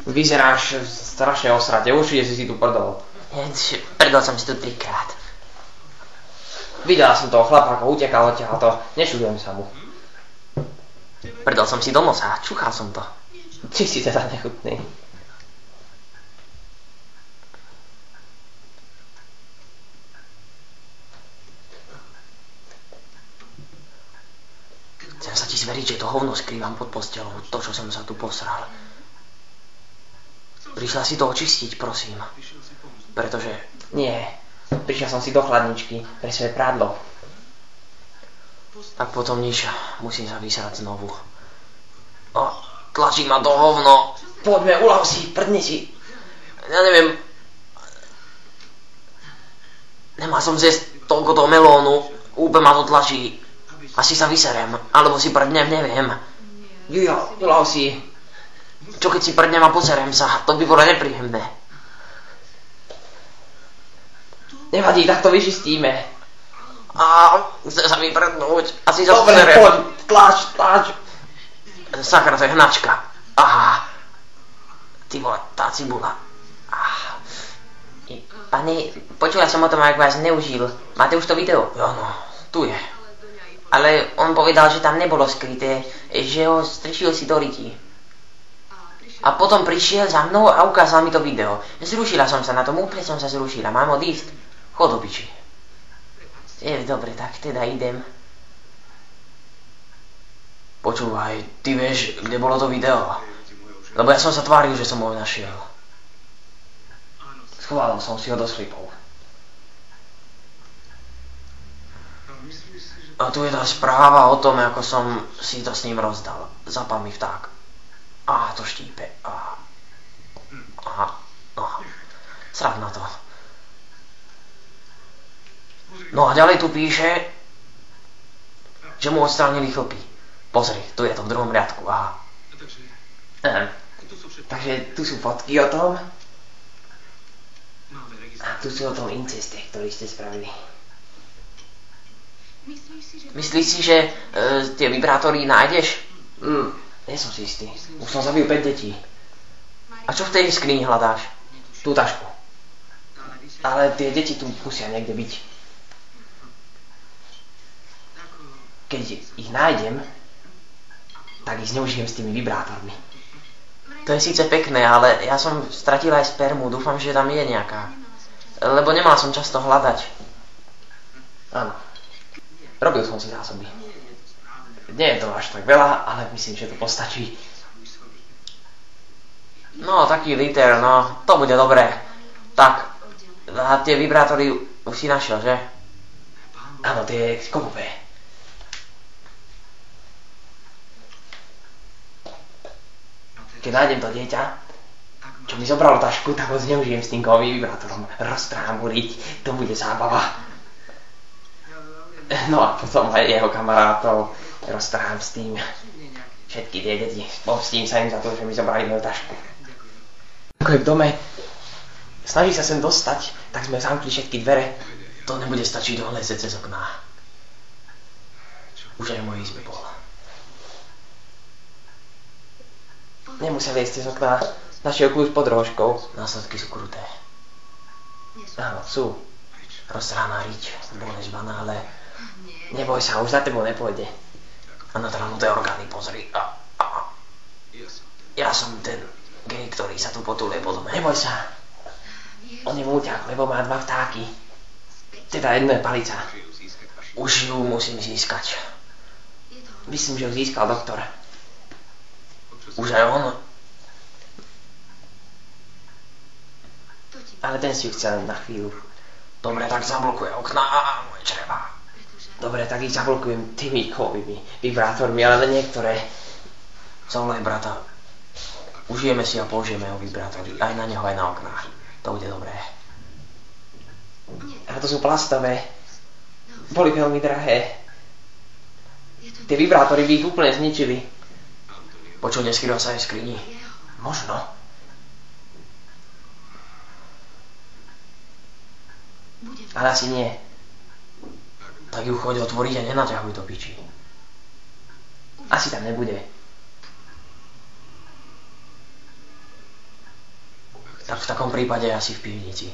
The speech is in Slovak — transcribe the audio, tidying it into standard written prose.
Vyzeráš strašne osrate, určite si tu prdol. Prdol som si tu 3-krát. Videla som toho chlapa, ako utekal odtiaľto, nečudujem sa mu. Prdol som si do nosa, čuchal som to. Či si teda nechutný. Chcem sa ti zveriť, že to hovno skrývam pod postelou, to, čo som sa tu posral. Prišla si to očistiť, prosím. Pretože... Nie, prišiel som si do chladničky pre svoje prádlo. Tak potom nič, musím sa vysrať znovu. Tlačí ma to hovno. Poďme, uľav si, prdni si. Ja neviem... Nemal som zjesť toľko toho melónu, úplne ma to tlačí. Asi sa vyserem, alebo si prdnem, neviem. Jo, uľav si. Čo keď si prdnem a poserem sa, to by bolo nepríjemné. Nevadí, tak to vyčistíme. Chce sa mi prdnúť, asi sa dobre, poserem. poď, tlač. Sakra, to je hnačka. Ty vole, tá cibula. Pane, počula som o tom, ako vás neužil. Máte už to video? Jo, no, tu je. Ale on povedal, že tam nebolo skryté, že ho strčil si do ryti. A potom prišiel za mnou a ukázal mi to video. Zrušila som sa na tom, úplne som sa zrušila. Mám odísť? Chod do piči. Dobre, tak teda idem. Počúvaj, ty vieš, kde bolo to video? Lebo ja som sa tváril, že som ho našiel. Schoval som si ho do slipov. A tu je tá správa o tom, ako som si to s ním rozdal. Zapal mi vták. To štípe. Srad na to. No a ďalej tu píše, že mu odstránili chlpy. Pozri, tu je to v druhom riadku, Takže tu sú fotky o tom. A tu sú o tom inceste, ktorý ste spravili. Myslíš si, že tie vibrátory nájdeš? Nie som si istý. Už som zabil 5 detí. A čo v tej skrini hľadáš? Tú tašku. Ale tie deti tu musia niekde byť. Keď ich nájdem, tak ich zneužijem s tými vibrátormi. To je síce pekné, ale ja som stratil aj spermu. Dúfam, že tam je nejaká. Lebo nemal som často hľadať. Áno. Robil som si zásoby. Nie je to až tak veľa, ale myslím, že to postačí. No, taký liter, no, to bude dobré. Tak, a tie vibrátory už si našiel, že? Áno, tie kovové. Keď nájdem to dieťa, čo mi zobralo tašku, tak ho zneužijem s tým kovovým vibrátorom. Roztrámbuliť, to bude zábava. No a potom aj jeho kamarátov roztrhám s tým. Všetky tie deti. Pomstím sa im za to, že mi zobrali moju tašku. Ako je v dome, snaží sa sem dostať, tak sme zamkli všetky dvere. To nebude stačiť dohľadať cez okná. Už aj v mojej izbe bol. Nemusel ísť cez okná. Našiel kľúč pod rožkou. Následky sú kruté. Áno, sú. Roztrhaná riť, boležbaná, ale neboj sa, už za tebou nepôjde. A natrhnuté orgány, pozri. Ja som ten gej, ktorý sa tu potuluje po dome. Neboj sa. On je múťak, lebo má 2 vtáky. Teda jedno je palica. Už ju musím získať. Myslím, že ju získal doktor. Už aj on. Ale ten si ju chcel na chvíľu. Dobre, tak zablokuje okná a moje čreva. Dobre, tak ich zablokujem tými kovými vibrátormi, ale niektoré. Zavolaj brata. Užijeme si a použijeme ho vibrátory. Aj na neho, aj na oknách. To bude dobré. A to sú plastové. Boli veľmi drahé. Tie vibrátory by ich úplne zničili. Počuť, neskrýva sa aj v skrini? Možno. Ale asi nie. Tak ju choď otvoriť a nenaťahuj to piči. Asi tam nebude. Tak v takom prípade asi v pivnici.